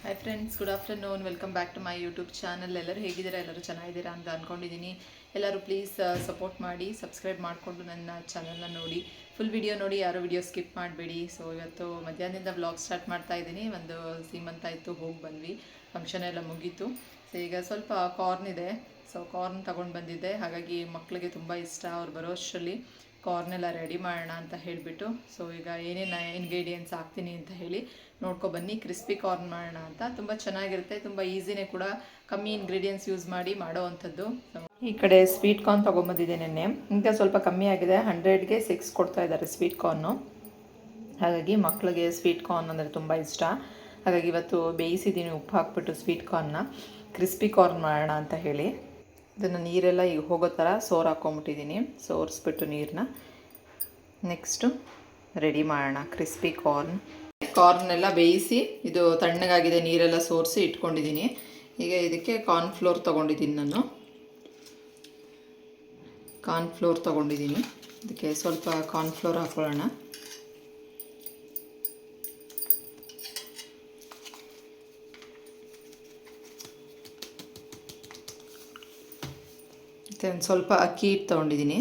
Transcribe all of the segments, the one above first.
Hi friends, good afternoon. Welcome back to my YouTube channel. ಎಲ್ಲರೂ ಹೇಗಿದ್ದೀರಾ? ಎಲ್ಲರೂ ಚೆನ್ನಾಗಿದ್ದೀರಾ ಅಂತ ಅಂದ್ಕೊಂಡಿದ್ದೀನಿ. ಎಲ್ಲರೂ ಪ್ಲೀಸ್ ಸಪೋರ್ಟ್ ಮಾಡಿ, ಸಬ್ಸ್ಕ್ರೈಬ್ ಮಾಡಿಕೊಂಡು ನನ್ನ ಚಾನಲ್ನ ನೋಡಿ. ಫುಲ್ ವಿಡಿಯೋ ನೋಡಿ, ಯಾರು ವಿಡಿಯೋ ಸ್ಕಿಪ್ ಮಾಡಬೇಡಿ. ಸೊ ಇವತ್ತು ಮಧ್ಯಾಹ್ನದಿಂದ ವ್ಲಾಗ್ ಸ್ಟಾರ್ಟ್ ಮಾಡ್ತಾ ಇದ್ದೀನಿ. ಒಂದು ಸೀಮಂತ ಇತ್ತು, ಹೋಗಿ ಬಂದ್ವಿ. ಫಂಕ್ಷನ್ ಎಲ್ಲ ಮುಗೀತು. ಸೊ ಈಗ ಸ್ವಲ್ಪ ಕಾರ್ನ್ ಇದೆ, ಸೊ ಕಾರ್ನ್ ತೊಗೊಂಡು ಬಂದಿದ್ದೆ. ಹಾಗಾಗಿ ಮಕ್ಕಳಿಗೆ ತುಂಬ ಇಷ್ಟ. ಅವ್ರು ಬರೋ ಅಷ್ಟರಲ್ಲಿ ಕಾರ್ನೆಲ್ಲ ರೆಡಿ ಮಾಡೋಣ ಅಂತ ಹೇಳಿಬಿಟ್ಟು, ಸೊ ಈಗ ಏನೇನು ಇಂಗ್ರೀಡಿಯೆಂಟ್ಸ್ ಹಾಕ್ತೀನಿ ಅಂತ ಹೇಳಿ ನೋಡ್ಕೊಬನ್ನಿ. ಕ್ರಿಸ್ಪಿ ಕಾರ್ನ್ ಮಾಡೋಣ ಅಂತ. ತುಂಬ ಚೆನ್ನಾಗಿರುತ್ತೆ, ತುಂಬ ಈಸಿನೇ ಕೂಡ. ಕಮ್ಮಿ ಇಂಗ್ರೀಡಿಯೆಂಟ್ಸ್ ಯೂಸ್ ಮಾಡಿ ಮಾಡೋ ಅಂಥದ್ದು. ಈ ಕಡೆ ಸ್ವೀಟ್ ಕಾರ್ನ್ ತೊಗೊಂಬಂದಿದ್ದೆ ನೆನ್ನೆ. ಈಗ ಸ್ವಲ್ಪ ಕಮ್ಮಿ ಆಗಿದೆ, 100ಗೆ 6 ಕೊಡ್ತಾ ಇದ್ದಾರೆ ಸ್ವೀಟ್ ಕಾರ್ನು. ಹಾಗಾಗಿ ಮಕ್ಕಳಿಗೆ ಸ್ವೀಟ್ ಕಾರ್ನ್ ಅಂದರೆ ತುಂಬ ಇಷ್ಟ. ಹಾಗಾಗಿ ಇವತ್ತು ಬೇಯಿಸಿದ್ದೀನಿ ಉಪ್ಪು ಹಾಕ್ಬಿಟ್ಟು ಸ್ವೀಟ್ ಕಾರ್ನ್ನ. ಕ್ರಿಸ್ಪಿ ಕಾರ್ನ್ ಮಾಡೋಣ ಅಂತ ಹೇಳಿ ಇದನ್ನು ನೀರೆಲ್ಲ ಈಗ ಹೋಗೋ ಥರ ಹಾಕ್ಕೊಂಬಿಟ್ಟಿದ್ದೀನಿ. ಸೋರಿಸ್ಬಿಟ್ಟು ನೀರನ್ನ ನೆಕ್ಸ್ಟು ರೆಡಿ ಮಾಡೋಣ ಕ್ರಿಸ್ಪಿ ಕಾರ್ನೆಲ್ಲ ಬೇಯಿಸಿ ಇದು ತಣ್ಣಗಾಗಿದೆ, ನೀರೆಲ್ಲ ಸೋರಿಸಿ ಇಟ್ಕೊಂಡಿದ್ದೀನಿ. ಈಗ ಇದಕ್ಕೆ ಕಾರ್ನ್ಫ್ಲೋರ್ ತೊಗೊಂಡಿದ್ದೀನಿ. ಇದಕ್ಕೆ ಸ್ವಲ್ಪ ಕಾರ್ನ್ಫ್ಲೋರ್ ಹಾಕೊಳ್ಳೋಣ. ಮತ್ತು ಒಂದು ಸ್ವಲ್ಪ ಅಕ್ಕಿ ಹಿಟ್ಟು ತೊಗೊಂಡಿದ್ದೀನಿ.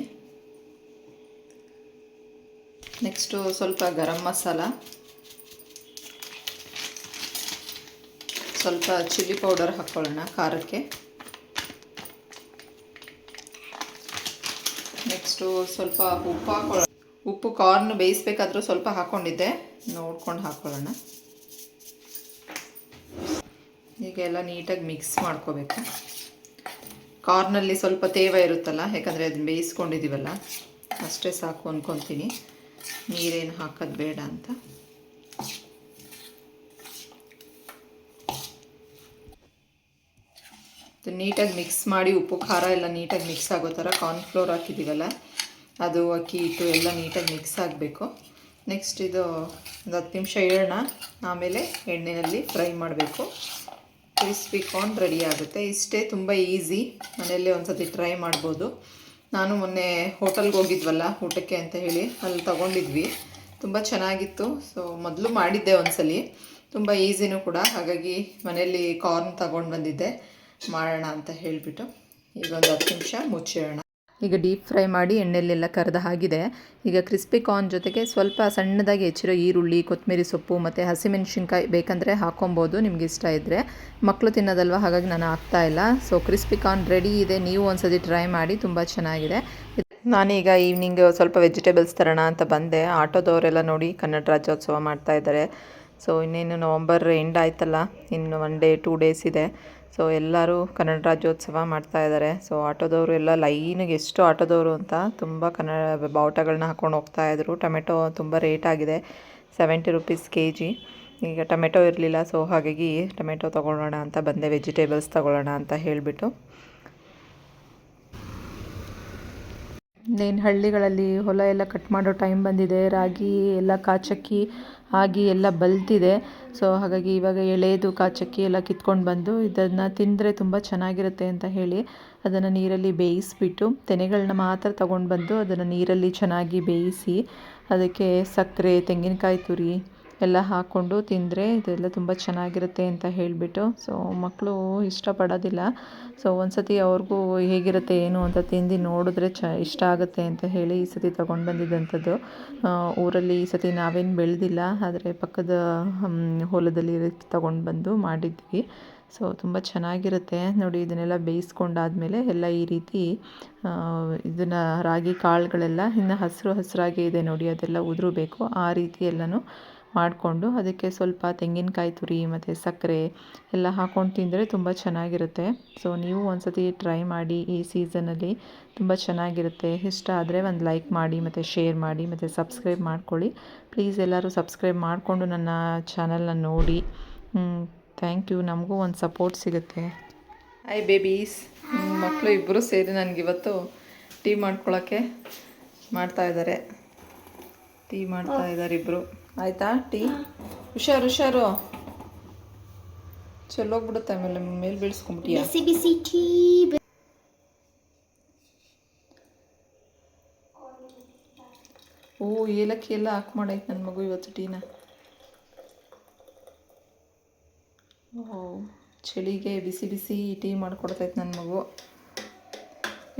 ನೆಕ್ಸ್ಟು ಸ್ವಲ್ಪ ಗರಂ ಮಸಾಲ, ಸ್ವಲ್ಪ ಚಿಲ್ಲಿ ಪೌಡರ್ ಹಾಕ್ಕೊಳ್ಳೋಣ ಖಾರಕ್ಕೆ. ನೆಕ್ಸ್ಟು ಸ್ವಲ್ಪ ಉಪ್ಪು ಹಾಕ್ಕೊಳ್ಳೋಣ. ಉಪ್ಪು ಕಾರ್ನ್ ಬೇಯಿಸ್ಬೇಕಾದ್ರೂ ಸ್ವಲ್ಪ ಹಾಕ್ಕೊಂಡಿದ್ದೆ, ನೋಡ್ಕೊಂಡು ಹಾಕ್ಕೊಳ್ಳೋಣ. ಈಗ ಎಲ್ಲ ನೀಟಾಗಿ ಮಿಕ್ಸ್ ಮಾಡ್ಕೋಬೇಕು. ಕಾರ್ನಲ್ಲಿ ಸ್ವಲ್ಪ ತೇವ ಇರುತ್ತಲ್ಲ, ಯಾಕಂದರೆ ಅದನ್ನ ಬೇಯಿಸ್ಕೊಂಡಿದ್ದೀವಲ್ಲ, ಅಷ್ಟೇ ಸಾಕು ಅಂದ್ಕೊತೀನಿ. ನೀರೇನು ಹಾಕೋದು ಬೇಡ ಅಂತ. ನೀಟಾಗಿ ಮಿಕ್ಸ್ ಮಾಡಿ, ಉಪ್ಪು ಖಾರ ಎಲ್ಲ ನೀಟಾಗಿ ಮಿಕ್ಸ್ ಆಗೋ ಥರ ಕಾರ್ನ್ಫ್ಲೋರ್ ಹಾಕಿದ್ದೀವಲ್ಲ, ಅದು ಅಕ್ಕಿ ಹಿಟ್ಟು ಎಲ್ಲ ನೀಟಾಗಿ ಮಿಕ್ಸ್ ಆಗಬೇಕು. ನೆಕ್ಸ್ಟ್ ಇದು ಒಂದು 10 ನಿಮಿಷ ಇಡೋಣ. ಆಮೇಲೆ ಎಣ್ಣೆಯಲ್ಲಿ ಫ್ರೈ ಮಾಡಬೇಕು. ಕ್ರಿಸ್ಪಿ ಕಾರ್ನ್ ರೆಡಿ ಆಗುತ್ತೆ. ಇಷ್ಟೇ, ತುಂಬ ಈಸಿ. ಮನೆಯಲ್ಲೇ ಒಂದು ಸತಿ ಟ್ರೈ ಮಾಡ್ಬೋದು. ನಾನು ಮೊನ್ನೆ ಹೋಟೆಲ್ಗೆ ಹೋಗಿದ್ವಲ್ಲ ಊಟಕ್ಕೆ ಅಂತ ಹೇಳಿ, ಅಲ್ಲಿ ತೊಗೊಂಡಿದ್ವಿ. ತುಂಬ ಚೆನ್ನಾಗಿತ್ತು. ಸೊ ಮೊದಲು ಮಾಡಿದ್ದೆ ಒಂದ್ಸಲಿ, ತುಂಬ ಈಸಿನೂ ಕೂಡ. ಹಾಗಾಗಿ ಮನೆಯಲ್ಲಿ ಕಾರ್ನ್ ತಗೊಂಡು ಬಂದಿದ್ದೆ, ಮಾಡೋಣ ಅಂತ ಹೇಳಿಬಿಟ್ಟು. ಈಗ ಒಂದು 10 ನಿಮಿಷ ಮುಚ್ಚಿಡೋಣ. ಈಗ ಡೀಪ್ ಫ್ರೈ ಮಾಡಿ ಎಣ್ಣೆಲೆಲ್ಲ ಕರೆದ ಆಗಿದೆ. ಈಗ ಕ್ರಿಸ್ಪಿ ಕಾರ್ನ್ ಜೊತೆಗೆ ಸ್ವಲ್ಪ ಸಣ್ಣದಾಗಿ ಹೆಚ್ಚಿರೋ ಈರುಳ್ಳಿ, ಕೊತ್ತಂಬರಿ ಸೊಪ್ಪು ಮತ್ತು ಹಸಿಮೆಣ್ಸಿನ್ಕಾಯಿ ಬೇಕಂದರೆ ಹಾಕೊಬೋದು, ನಿಮ್ಗೆ ಇಷ್ಟ ಇದ್ದರೆ. ಮಕ್ಕಳು ತಿನ್ನೋದಲ್ವ, ಹಾಗಾಗಿ ನಾನು ಹಾಕ್ತಾಯಿಲ್ಲ. ಸೊ ಕ್ರಿಸ್ಪಿ ಕಾರ್ನ್ ರೆಡಿ ಇದೆ. ನೀವು ಒಂದ್ಸತಿ ಟ್ರೈ ಮಾಡಿ, ತುಂಬ ಚೆನ್ನಾಗಿದೆ. ನಾನೀಗ ಈವ್ನಿಂಗ್ ಸ್ವಲ್ಪ ವೆಜಿಟೇಬಲ್ಸ್ ತರೋಣ ಅಂತ ಬಂದೆ. ಆಟೋದವರೆಲ್ಲ ನೋಡಿ ಕನ್ನಡ ರಾಜ್ಯೋತ್ಸವ ಮಾಡ್ತಾಯಿದ್ದಾರೆ. ಸೊ ಇನ್ನೇನು ನವಂಬರ್ ಎಂಡ್ ಆಯ್ತಲ್ಲ, ಇನ್ನು 1 ಡೇ 2 ಡೇಸ್ ಇದೆ. ಸೊ ಎಲ್ಲರೂ ಕನ್ನಡ ರಾಜ್ಯೋತ್ಸವ ಮಾಡ್ತಾಯಿದ್ದಾರೆ. ಸೊ ಆಟೋದವರು ಎಲ್ಲ ಲೈನಿಗೆ, ಎಷ್ಟು ಆಟೋದವರು ಅಂತ, ತುಂಬ ಕನ್ನಡ ಬಾವುಟಗಳನ್ನ ಹಾಕ್ಕೊಂಡು ಹೋಗ್ತಾಯಿದ್ರು. ಟೊಮೆಟೊ ತುಂಬ ರೇಟ್ ಆಗಿದೆ, 70 ರುಪೀಸ್ kg. ಈಗ ಟೊಮೆಟೊ ಇರಲಿಲ್ಲ, ಸೊ ಹಾಗಾಗಿ ಟೊಮೆಟೊ ತೊಗೊಳ್ಳೋಣ ಅಂತ ಬಂದೆ, ವೆಜಿಟೇಬಲ್ಸ್ ತೊಗೊಳ್ಳೋಣ ಅಂತ ಹೇಳಿಬಿಟ್ಟು. ಇನ್ನೇನು ಹಳ್ಳಿಗಳಲ್ಲಿ ಹೊಲ ಎಲ್ಲ ಕಟ್ ಮಾಡೋ ಟೈಮ್ ಬಂದಿದೆ. ರಾಗಿ ಎಲ್ಲ ಕಾಚಕ್ಕಿ ಆಗಿ ಎಲ್ಲ ಬಲ್ತಿದೆ. ಸೊ ಹಾಗಾಗಿ ಇವಾಗ ಎಳೆದು ಕಾಚಕ್ಕಿ ಎಲ್ಲ ಕಿತ್ಕೊಂಡು ಬಂದು ಇದನ್ನು ತಿಂದರೆ ತುಂಬ ಚೆನ್ನಾಗಿರುತ್ತೆ ಅಂತ ಹೇಳಿ ಅದನ್ನು ನೀರಲ್ಲಿ ಬೇಯಿಸಿಬಿಟ್ಟು, ತೆನೆಗಳನ್ನ ಮಾತ್ರ ತೊಗೊಂಡು ಬಂದು ಅದನ್ನು ನೀರಲ್ಲಿ ಚೆನ್ನಾಗಿ ಬೇಯಿಸಿ, ಅದಕ್ಕೆ ಸಕ್ಕರೆ, ತೆಂಗಿನಕಾಯಿ ತುರಿ ಎಲ್ಲ ಹಾಕ್ಕೊಂಡು ತಿಂದರೆ ಇದೆಲ್ಲ ತುಂಬ ಚೆನ್ನಾಗಿರುತ್ತೆ ಅಂತ ಹೇಳಿಬಿಟ್ಟು. ಸೊ ಮಕ್ಕಳು ಇಷ್ಟಪಡೋದಿಲ್ಲ. ಸೊ ಒಂದು ಸತಿ ಅವ್ರಿಗೂ ಹೇಗಿರುತ್ತೆ ಏನು ಅಂತ ತಿಂದು ನೋಡಿದ್ರೆ ಇಷ್ಟ ಆಗುತ್ತೆ ಅಂತ ಹೇಳಿ ಈ ಸತಿ ತೊಗೊಂಡು ಬಂದಿದ್ದಂಥದ್ದು. ಊರಲ್ಲಿ ಈ ಸತಿ ನಾವೇನು ಬೆಳೆದಿಲ್ಲ, ಆದರೆ ಪಕ್ಕದ ಹೊಲದಲ್ಲಿ ತೊಗೊಂಡು ಬಂದು ಮಾಡಿದ್ವಿ. ಸೊ ತುಂಬ ಚೆನ್ನಾಗಿರುತ್ತೆ ನೋಡಿ. ಇದನ್ನೆಲ್ಲ ಬೇಯಿಸ್ಕೊಂಡಾದಮೇಲೆ ಎಲ್ಲ ಈ ರೀತಿ ಇದನ್ನು ರಾಗಿ ಕಾಳುಗಳೆಲ್ಲ ಇನ್ನು ಹಸಿರಾಗಿ ಇದೆ ನೋಡಿ, ಅದೆಲ್ಲ ಉದುರಬೇಕು. ಆ ರೀತಿ ಎಲ್ಲನೂ ಮಾಡಿಕೊಂಡು ಅದಕ್ಕೆ ಸ್ವಲ್ಪ ತೆಂಗಿನಕಾಯಿ ತುರಿ ಮತ್ತು ಸಕ್ಕರೆ ಎಲ್ಲ ಹಾಕ್ಕೊಂಡು ತಿಂದರೆ ತುಂಬ ಚೆನ್ನಾಗಿರುತ್ತೆ. ಸೊ ನೀವು ಒಂದು ಸತಿ ಟ್ರೈ ಮಾಡಿ, ಈ ಸೀಸನಲ್ಲಿ ತುಂಬ ಚೆನ್ನಾಗಿರುತ್ತೆ. ಇಷ್ಟ ಆದರೆ ಒಂದು ಲೈಕ್ ಮಾಡಿ ಮತ್ತು ಶೇರ್ ಮಾಡಿ ಮತ್ತು ಸಬ್ಸ್ಕ್ರೈಬ್ ಮಾಡ್ಕೊಳ್ಳಿ. ಪ್ಲೀಸ್ ಎಲ್ಲರೂ ಸಬ್ಸ್ಕ್ರೈಬ್ ಮಾಡಿಕೊಂಡು ನನ್ನ ಚಾನಲ್ನ ನೋಡಿ. Thank you. ನಮಗೂ ಒಂದು ಸಪೋರ್ಟ್ ಸಿಗುತ್ತೆ. Hi babies. ಮಕ್ಕಳು ಇಬ್ಬರು ಸೇರಿ ನನಗಿವತ್ತು ಟೀ ಮಾಡ್ಕೊಳ್ಳೋಕ್ಕೆ ಮಾಡ್ತಾಯಿದ್ದಾರೆ. ಇಬ್ಬರು. ಆಯಿತಾ ಟೀ? ಹುಷಾರು ಚೆಲ್ಲೋಗ್ಬಿಡುತ್ತೆ, ಆಮೇಲೆ ಮೇಲೆ ಬೀಳ್ಸ್ಕೊಂಬಿಟ್ಟಿಯಾ? ಬಿಸಿ ಟೀ. ಓ, ಏಲಕ್ಕಿ ಎಲ್ಲ ಹಾಕಿ ಮಾಡೈತೆ ನನ್ನ ಮಗು ಇವತ್ತು ಟೀನ. ಚಳಿಗೆ ಬಿಸಿ ಬಿಸಿ ಟೀ ಮಾಡಿಕೊಡ್ತೈತೆ ನನ್ನ ಮಗು.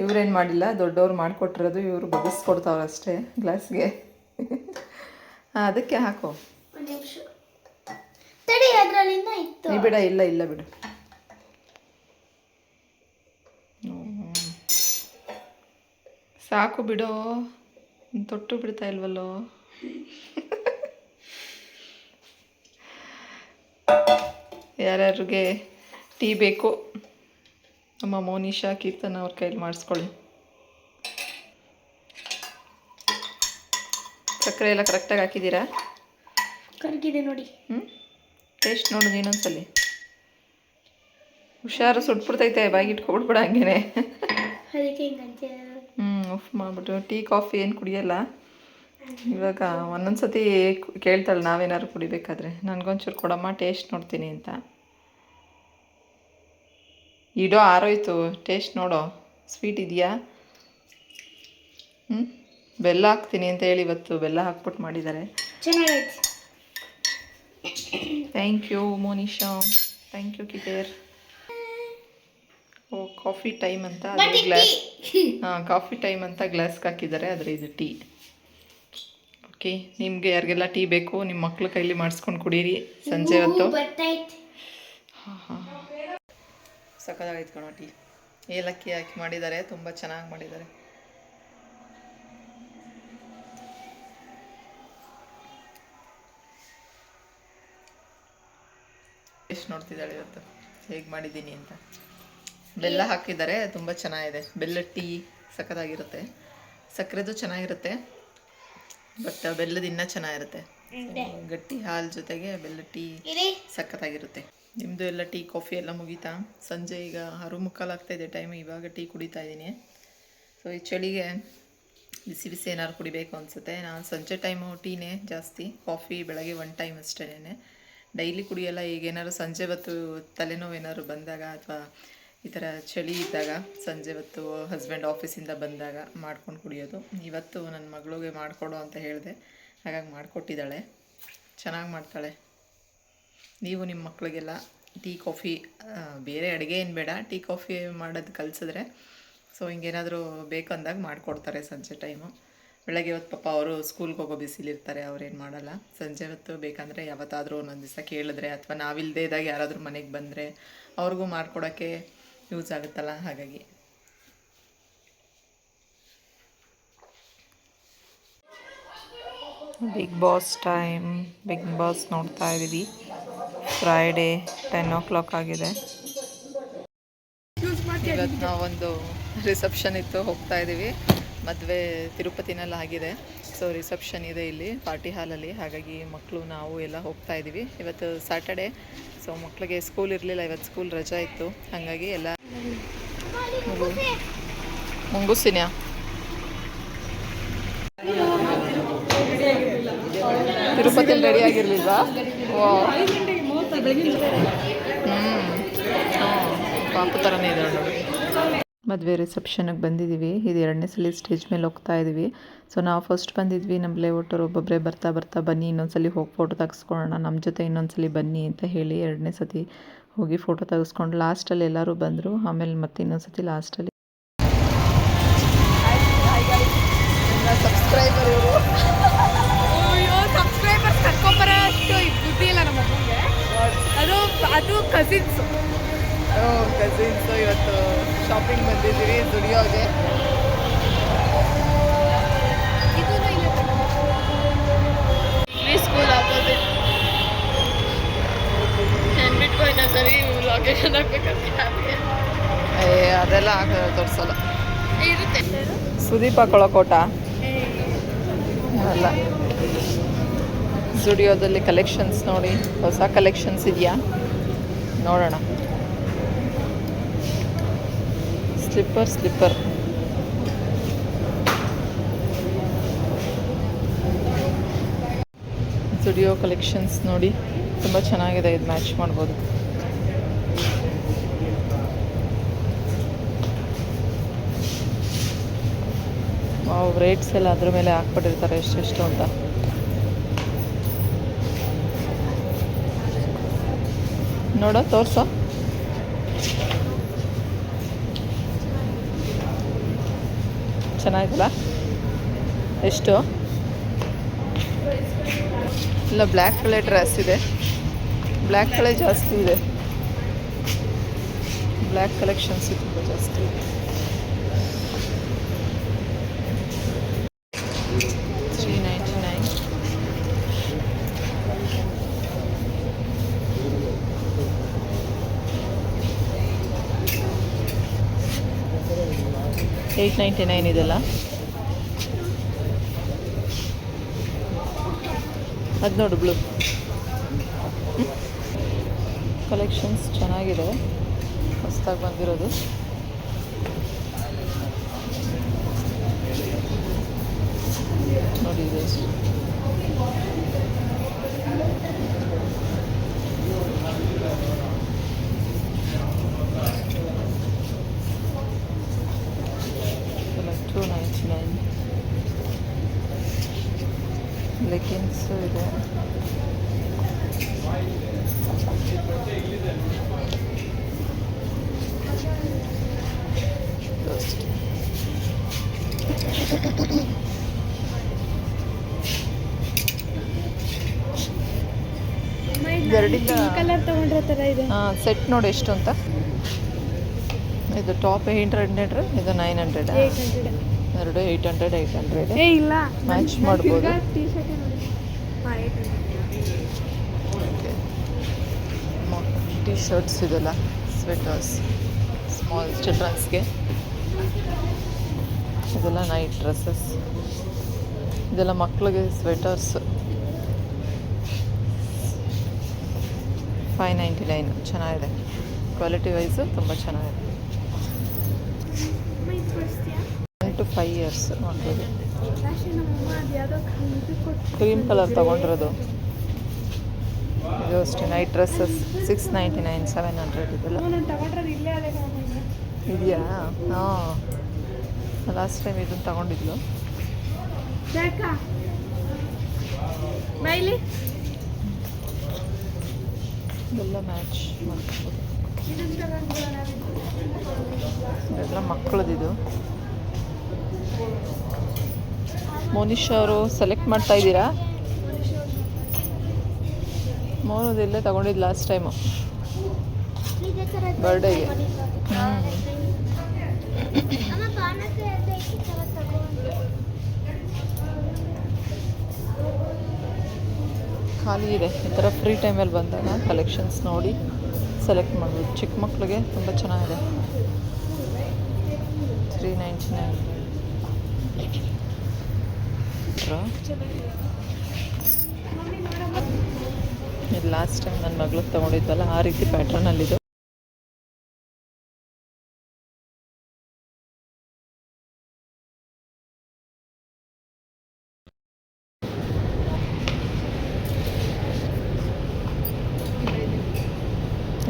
ಇವರೇನು ಮಾಡಿಲ್ಲ, ದೊಡ್ಡವ್ರು ಮಾಡಿಕೊಟ್ಟಿರೋದು, ಇವರು ಬಗ್ಗಿಸ್ಕೊಡ್ತಾವ್ರೆ ಅಷ್ಟೇ ಗ್ಲಾಸ್ಗೆ. ಅದಕ್ಕೆ ಹಾಕೋ. ನೀ ಬಿಡ, ಇಲ್ಲ ಬಿಡು. ಸಾಕು ಬಿಡೋ, ತೊಟ್ಟು ಬಿಡ್ತಾ ಇಲ್ವಲ್ಲೋ. ಯಾರ್ಯಾರಿಗೆ ಟೀ ಬೇಕು ನಮ್ಮ ಮೋನಿಶಾ, ಕೀರ್ತನ ಅವ್ರ ಕೈಲಿ ಮಾಡಿಸ್ಕೊಳ್ಳಿ. ಸಕ್ಕರೆ ಎಲ್ಲ ಕರೆಕ್ಟಾಗಿ ಹಾಕಿದ್ದೀರಾ? ಕರಗಿದೆ ನೋಡಿ. ಟೇಸ್ಟ್ ನೋಡು ನೀನೊಂದ್ಸಲಿ. ಹುಷಾರು, ಸುಟ್ಬಿಡ್ತೈತೆ, ಬಾಯಿಗೆ ಇಟ್ಕೊಬಿಡ್ಬೇಡ ಹಂಗೇನೆ. ಉಫ್ ಮಾಡಿಬಿಟ್ಟು. ಟೀ ಕಾಫಿ ಏನು ಕುಡಿಯಲ್ಲ ಇವಾಗ. ಒಂದೊಂದು ಸತಿ ಕೇಳ್ತಾಳೆ ನಾವೇನಾದ್ರು ಕುಡಿಬೇಕಾದ್ರೆ, ನನಗೊಂಚೂರು ಕೊಡಮ್ಮ ಟೇಸ್ಟ್ ನೋಡ್ತೀನಿ ಅಂತ. ಇಡೋ ಆರೋಯ್ತು, ಟೇಸ್ಟ್ ನೋಡೋ, ಸ್ವೀಟ್ ಇದೆಯಾ? ಬೆಲ್ಲ ಹಾಕ್ತೀನಿ ಅಂತ ಹೇಳಿ ಇವತ್ತು ಬೆಲ್ಲ ಹಾಕ್ಬಿಟ್ಟು ಮಾಡಿದ್ದಾರೆ. ಚೆನ್ನಾಗೈತೆ. Thank you Monisha, thank you ಕಿಟೇರ್. ಓ, ಕಾಫಿ ಟೈಮ್ ಅಂತ ಅದೇ ಗ್ಲಾಸ್. ಕಾಫಿ ಟೈಮ್ ಅಂತ ಗ್ಲಾಸ್ಗೆ ಹಾಕಿದ್ದಾರೆ, ಆದರೆ ಇದು ಟೀ. ಓಕೆ, ನಿಮಗೆ ಯಾರಿಗೆಲ್ಲ ಟೀ ಬೇಕು ನಿಮ್ಮ ಮಕ್ಳ ಕೈಲಿ ಮಾಡಿಸ್ಕೊಂಡು ಕುಡೀರಿ ಸಂಜೆ ಹೊತ್ತು. ಸಕ್ಕತ್ತಾಗೈತೆ ಕಣೋ ಟೀ. ಏಲಕ್ಕಿ ಹಾಕಿ ಮಾಡಿದ್ದಾರೆ, ತುಂಬ ಚೆನ್ನಾಗಿ ಮಾಡಿದ್ದಾರೆ. ಎಷ್ಟು ನೋಡ್ತಿದ್ದಾಳೆ ಇವತ್ತು ಹೇಗೆ ಮಾಡಿದ್ದೀನಿ ಅಂತ. ಬೆಲ್ಲ ಹಾಕಿದ್ದಾರೆ, ತುಂಬ ಚೆನ್ನಾಗಿದೆ. ಬೆಲ್ಲದ ಟೀ ಸಕ್ಕತ್ತಾಗಿರುತ್ತೆ. ಸಕ್ಕರೆದು ಚೆನ್ನಾಗಿರುತ್ತೆ, ಬಟ್ ಬೆಲ್ಲದ ಇನ್ನೂ ಚೆನ್ನಾಗಿರುತ್ತೆ. ಗಟ್ಟಿ ಹಾಲು ಜೊತೆಗೆ ಬೆಲ್ಲ ಟೀ ಸಕ್ಕತ್ತಾಗಿರುತ್ತೆ. ನಿಮ್ಮದು ಎಲ್ಲ ಟೀ ಕಾಫಿ ಎಲ್ಲ ಮುಗೀತಾ? ಸಂಜೆ ಈಗ 6:45 ಆಗ್ತಾಯಿದೆ ಟೈಮ್, ಇವಾಗ ಟೀ ಕುಡಿತಾ ಇದ್ದೀನಿ. ಸೊ ಈ ಚಳಿಗೆ ಬಿಸಿ ಬಿಸಿ ಏನಾದ್ರು ಕುಡಿಬೇಕು ಅನಿಸುತ್ತೆ. ನಾನು ಸಂಜೆ ಟೈಮು ಟೀನೇ ಜಾಸ್ತಿ, ಕಾಫಿ ಬೆಳಗ್ಗೆ 1 ಟೈಮ್ ಅಷ್ಟೇ. ಡೈಲಿ ಕುಡಿಯೋಲ್ಲ. ಈಗ ಏನಾದ್ರು ಸಂಜೆ ಹೊತ್ತು ತಲೆನೋವು ಏನಾದ್ರು ಬಂದಾಗ ಅಥವಾ ಈ ಥರ ಚಳಿ ಇದ್ದಾಗ ಸಂಜೆ ಹೊತ್ತು ಹಸ್ಬೆಂಡ್ ಆಫೀಸಿಂದ ಬಂದಾಗ ಮಾಡ್ಕೊಂಡು ಕುಡಿಯೋದು. ಇವತ್ತು ನನ್ನ ಮಗಳಿಗೆ ಮಾಡಿಕೊಡು ಅಂತ ಹೇಳಿದೆ, ಹಾಗಾಗಿ ಮಾಡಿಕೊಟ್ಟಿದ್ದಾಳೆ. ಚೆನ್ನಾಗಿ ಮಾಡ್ತಾಳೆ. ನೀವು ನಿಮ್ಮ ಮಕ್ಕಳಿಗೆಲ್ಲ ಟೀ ಕಾಫಿ, ಬೇರೆ ಅಡುಗೆ ಏನು ಬೇಡ, ಟೀ ಕಾಫಿ ಮಾಡೋದು ಕಲಿಸಿದ್ರೆ ಸೊ ಹಿಂಗೇನಾದರೂ ಬೇಕಂದಾಗ ಮಾಡಿಕೊಡ್ತಾರೆ ಸಂಜೆ ಟೈಮು. ಬೆಳಗ್ಗೆ ಹೊತ್ತು ಪಾಪ ಅವರು ಸ್ಕೂಲ್ಗೆ ಹೋಗೋ ಬಿಸಿಲಿರ್ತಾರೆ, ಅವ್ರೇನು ಮಾಡಲ್ಲ. ಸಂಜೆ ಹೊತ್ತು ಬೇಕಂದರೆ ಯಾವತ್ತಾದರೂ ಒಂದೊಂದು ದಿವಸ ಕೇಳಿದ್ರೆ ಅಥವಾ ನಾವಿಲ್ಲದೇ ಇದ್ದಾಗ ಯಾರಾದರೂ ಮನೆಗೆ ಬಂದರೆ ಅವ್ರಿಗೂ ಮಾಡಿಕೊಡೋಕ್ಕೆ ಯೂಸ್ ಆಗುತ್ತಲ್ಲ, ಹಾಗಾಗಿ. Bigg Boss time. Bigg Boss ನೋಡ್ತಾ ಇದ್ದೀವಿ. ಫ್ರೈಡೇ 10 o'clock ಆಗಿದೆ. ಇವತ್ತು ನಾವೊಂದು ರಿಸೆಪ್ಷನ್ ಇತ್ತು, ಹೋಗ್ತಾ ಇದ್ದೀವಿ. ಮದುವೆ ತಿರುಪತಿನಲ್ಲಿ ಆಗಿದೆ, ಸೊ ರಿಸೆಪ್ಷನ್ ಇದೆ ಇಲ್ಲಿ ಪಾರ್ಟಿ ಹಾಲಲ್ಲಿ. ಹಾಗಾಗಿ ಮಕ್ಕಳು ನಾವು ಎಲ್ಲ ಹೋಗ್ತಾ ಇದ್ದೀವಿ. ಇವತ್ತು ಸ್ಯಾಟರ್ಡೇ, ಸೊ ಮಕ್ಕಳಿಗೆ ಸ್ಕೂಲ್ ಇರಲಿಲ್ಲ, ಇವತ್ತು ಸ್ಕೂಲ್ ರಜಾ ಇತ್ತು. ಹಾಗಾಗಿ ಎಲ್ಲ ಮುಂಗುಸಿನ ತಿರುಪತಿಯಲ್ಲಿ ರೆಡಿ ಆಗಿರಲಿಲ್ವಾ? ಪಾಪು ಥರನೇ ಇದೆ ನೋಡಿ. ಮದುವೆ ರಿಸೆಪ್ಷನ್ಗೆ ಬಂದಿದ್ದೀವಿ. ಇದು 2ನೇ ಸಲ ಸ್ಟೇಜ್ ಮೇಲೆ ಹೋಗ್ತಾ ಇದ್ದೀವಿ. ಸೊ ನಾವು ಫಸ್ಟ್ ಬಂದಿದ್ವಿ, ನಮ್ಮ ಲೇಔಟರು ಒಬ್ಬೊಬ್ಬರೇ ಬರ್ತಾ ಬನ್ನಿ ಇನ್ನೊಂದ್ಸಲಿ ಹೋಗಿ ಫೋಟೋ ತೆಗೆಸ್ಕೊಳ್ಳೋಣ, ನಮ್ಮ ಜೊತೆ ಇನ್ನೊಂದ್ಸಲಿ ಬನ್ನಿ ಅಂತ ಹೇಳಿ 2ನೇ ಸತಿ ಹೋಗಿ ಫೋಟೋ ತೆಗೆಸ್ಕೊಂಡು ಲಾಸ್ಟಲ್ಲಿ ಎಲ್ಲರೂ ಬಂದರು. ಆಮೇಲೆ ಮತ್ತೆ ಇನ್ನೊಂದ್ಸತಿ ಲಾಸ್ಟಲ್ಲಿ ಸಬ್ಸ್ಕ್ರೈಬರ್ ಇವರು ಸಬ್ಸ್ಕ್ರೈಬರ್ಸ್ ಕರ್ಕೊಂಬರ ಅಷ್ಟು ಬುದ್ಧಿ ಇಲ್ಲ ನಮ್ಮ ಮಗುಗೆ. ಅದು ಕಸಿನ್ಸು. ಇವತ್ತು ಶಾಪಿಂಗ್ ಬಂದಿದ್ದೀವಿ ದುಡಿಯೋಗೆ. ಸ್ಕೂಲ್ ಆಪೋಸಿಟ್ ನೆನ್ಬಿಟ್ಕೊ ಇನ್ನೊಂದ್ಸರಿ ಲೊಕೇಶನ್ ಹಾಕ್ಬೇಕಂತ. ಅದೆಲ್ಲ ತೋರಿಸಲ್ಲ. ಇರುತ್ತೆ ಸುದೀಪ್ ಹಾಕೊಳ್ಳೋ ಕೋಟ ಅಲ್ಲ. ಸ್ಟುಡಿಯೋದಲ್ಲಿ ಕಲೆಕ್ಷನ್ಸ್ ನೋಡಿ, ಹೊಸ ಕಲೆಕ್ಷನ್ಸ್ ಇದೆಯಾ ನೋಡೋಣ. ಸ್ಲಿಪ್ಪರ್ ಸ್ಟುಡಿಯೋ ಕಲೆಕ್ಷನ್ಸ್ ನೋಡಿ, ತುಂಬ ಚೆನ್ನಾಗಿದೆ. ಇದು ಮ್ಯಾಚ್ ಮಾಡ್ಬೋದು. ರೇಟ್ಸ್ ಎಲ್ಲ ಅದ್ರ ಮೇಲೆ ಹಾಕ್ಬಿಟ್ಟಿರ್ತಾರೆ ಎಷ್ಟೆಷ್ಟು ಅಂತ. ನೋಡೋ ತೋರಿಸೋ. ಚೆನ್ನಾಗಿಲ್ಲ. ಎಷ್ಟು? ಇಲ್ಲ, ಬ್ಲ್ಯಾಕ್ ಕಲರ್ ಡ್ರೆಸ್ ಇದೆ. ಬ್ಲ್ಯಾಕ್ ಕಲರ್ ಜಾಸ್ತಿ ಇದೆ. ಬ್ಲ್ಯಾಕ್ ಕಲೆಕ್ಷನ್ಸ್ ತುಂಬ ಜಾಸ್ತಿ ಇದೆ. 399. $899 ಇದೆಲ್ಲ. ಅದು ನೋಡು ಬ್ಲೂ. ಕಲೆಕ್ಷನ್ಸ್ ಚೆನ್ನಾಗಿದೆ, ಹೊಸದಾಗಿ ಬಂದಿರೋದು. ನೋಡಿ ಇದೆ. $299. ಲೆಗಿನ್ಸು ಇದೆ. ಎರಡಿಂದ ಕಲರ್ ತಗೊಂಡ್ರೆ ಥರ ಇದೆ. ಸೆಟ್ ನೋಡಿ ಎಷ್ಟು ಅಂತ. ಇದು ಟಾಪ್ 800, ಇದು 900. 800. ಎರಡು 800. ಏ ಇಲ್ಲ, ಮ್ಯಾಚ್ ಮಾಡ್ಬೋದು. ಟೀ ಶರ್ಟ್ ನೋಡಿ. ಹಾಂ, 800. ಓಕೆ, ಟೀ ಶರ್ಟ್ಸ್ ಇದೆಲ್ಲ, ಸ್ವೆಟರ್ಸ್, ಸ್ಮಾಲ್ ಚಿಲ್ಡ್ರನ್ಸ್ಗೆ. ಇದೆಲ್ಲ ನೈಟ್ ಡ್ರೆಸ್ಸಸ್. ಇದೆಲ್ಲ ಮಕ್ಕಳಿಗೆ ಸ್ವೆಟರ್ಸ್. $599. ಚೆನ್ನಾಗಿದೆ, ಕ್ವಾಲಿಟಿ ವೈಸು ತುಂಬ ಚೆನ್ನಾಗಿದೆ. 1 to 5 years ನೋಡ್ಬೋದು. ಕ್ರೀಮ್ ಕಲರ್ ತೊಗೊಂಡಿರೋದು. ಇದು ಅಷ್ಟೇ, ನೈಟ್ ಡ್ರೆಸ್ಸಸ್. $699, $700 ಇದೆಲ್ಲ ಇದೆಯಾ? ಹಾಂ, ಲಾಸ್ಟ್ ಟೈಮ್ ಇದನ್ನು ತಗೊಂಡಿದ್ಲು. ಇದೆಲ್ಲ ಮ್ಯಾಚ್ ಮಾಡ್ಬೋದು. ಇದೆಲ್ಲ ಮಕ್ಕಳದಿದು. ಮೋನಿಶಾ ಅವರು ಸೆಲೆಕ್ಟ್ ಮಾಡ್ತಾ ಇದ್ದೀರಾ? ಮೋನದು ಇಲ್ಲೇ ತಗೊಂಡಿದ್ದು ಲಾಸ್ಟ್ ಟೈಮು ಬರ್ಡೇಗೆ. ಖಾಲಿ ಇದೆ. ಈ ಥರ ಫ್ರೀ ಟೈಮಲ್ಲಿ ಬಂದಾಗ ಕಲೆಕ್ಷನ್ಸ್ ನೋಡಿ ಸೆಲೆಕ್ಟ್ ಮಾಡ್ಬೋದು. ಚಿಕ್ಕ ಮಕ್ಕಳಿಗೆ ತುಂಬ ಚೆನ್ನಾಗಿದೆ. $399. ಇದು ಲಾಸ್ಟ್ ಟೈಮ್ ನನ್ನ ಮಗಳಿಗೆ ತೊಗೊಂಡಿದ್ವಲ್ಲ, ಆ ರೀತಿ ಪ್ಯಾಟ್ರನಲ್ಲಿದ್ದು.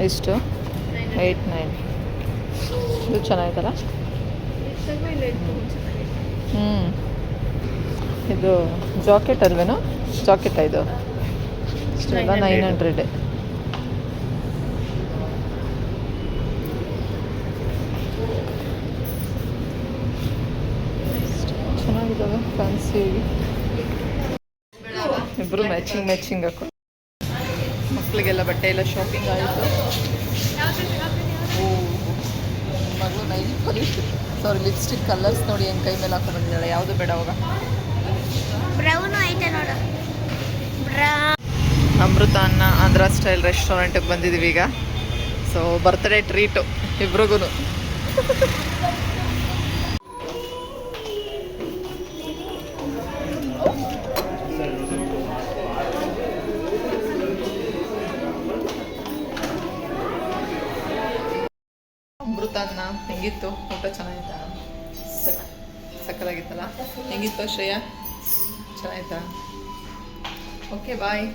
ಎಷ್ಟು? 899. ಇದು ಚೆನ್ನಾಗಿತ್ತಲ್ಲ. ಇದು ಜಾಕೆಟ್ ಅಲ್ವೇನೋ? ಜಾಕೆಟ್ ಇದು ಇಷ್ಟೆಲ್ಲ 900. ಚೆನ್ನಾಗಿದ್ದಾವೆ, ಫ್ಯಾನ್ಸಿ. ಇಬ್ಬರು ಮ್ಯಾಚಿಂಗ್ ಹಾಕೊಂಡು ಮಕ್ಕಳಿಗೆಲ್ಲ ಬಟ್ಟೆ ಎಲ್ಲ ಶಾಪಿಂಗ್ ಆಯಿತು. ಮಗಳು ನೈಲ್ ಪಾಲಿಶ್, ಸಾರಿ ಲಿಪ್ಸ್ಟಿಕ್ ಕಲರ್ಸ್ ನೋಡಿ ಏನು ಕೈ ಮೇಲೆ ಹಾಕೊಂಡು ಬಂದಿದ್ದಾಳೆ. ಯಾವುದು ಬೇಡ ಅವಾಗ. ಅಮೃತ ಅನ್ನ ಆಂಧ್ರ ಸ್ಟೈಲ್ ರೆಸ್ಟೋರೆಂಟಿಗೆ ಬಂದಿದ್ದೀವಿ ಈಗ. ಸೊ ಬರ್ತ್ಡೇ ಟ್ರೀಟು ಇಬ್ರಿಗೂ. ಅಮೃತ ಅನ್ನ ಹೆಂಗಿತ್ತು? ಊಟ ಚೆನ್ನಾಗಿತ್ತ? ಸಕ್ಕತ್ತಾಗಿತ್ತಲ್ಲ? ಹೆಂಗಿತ್ತು ಶ್ರೇಯಾ? ಚೆನ್ನಾಗಿತ್ತಾ? ಓಕೆ, ಬಾಯ್.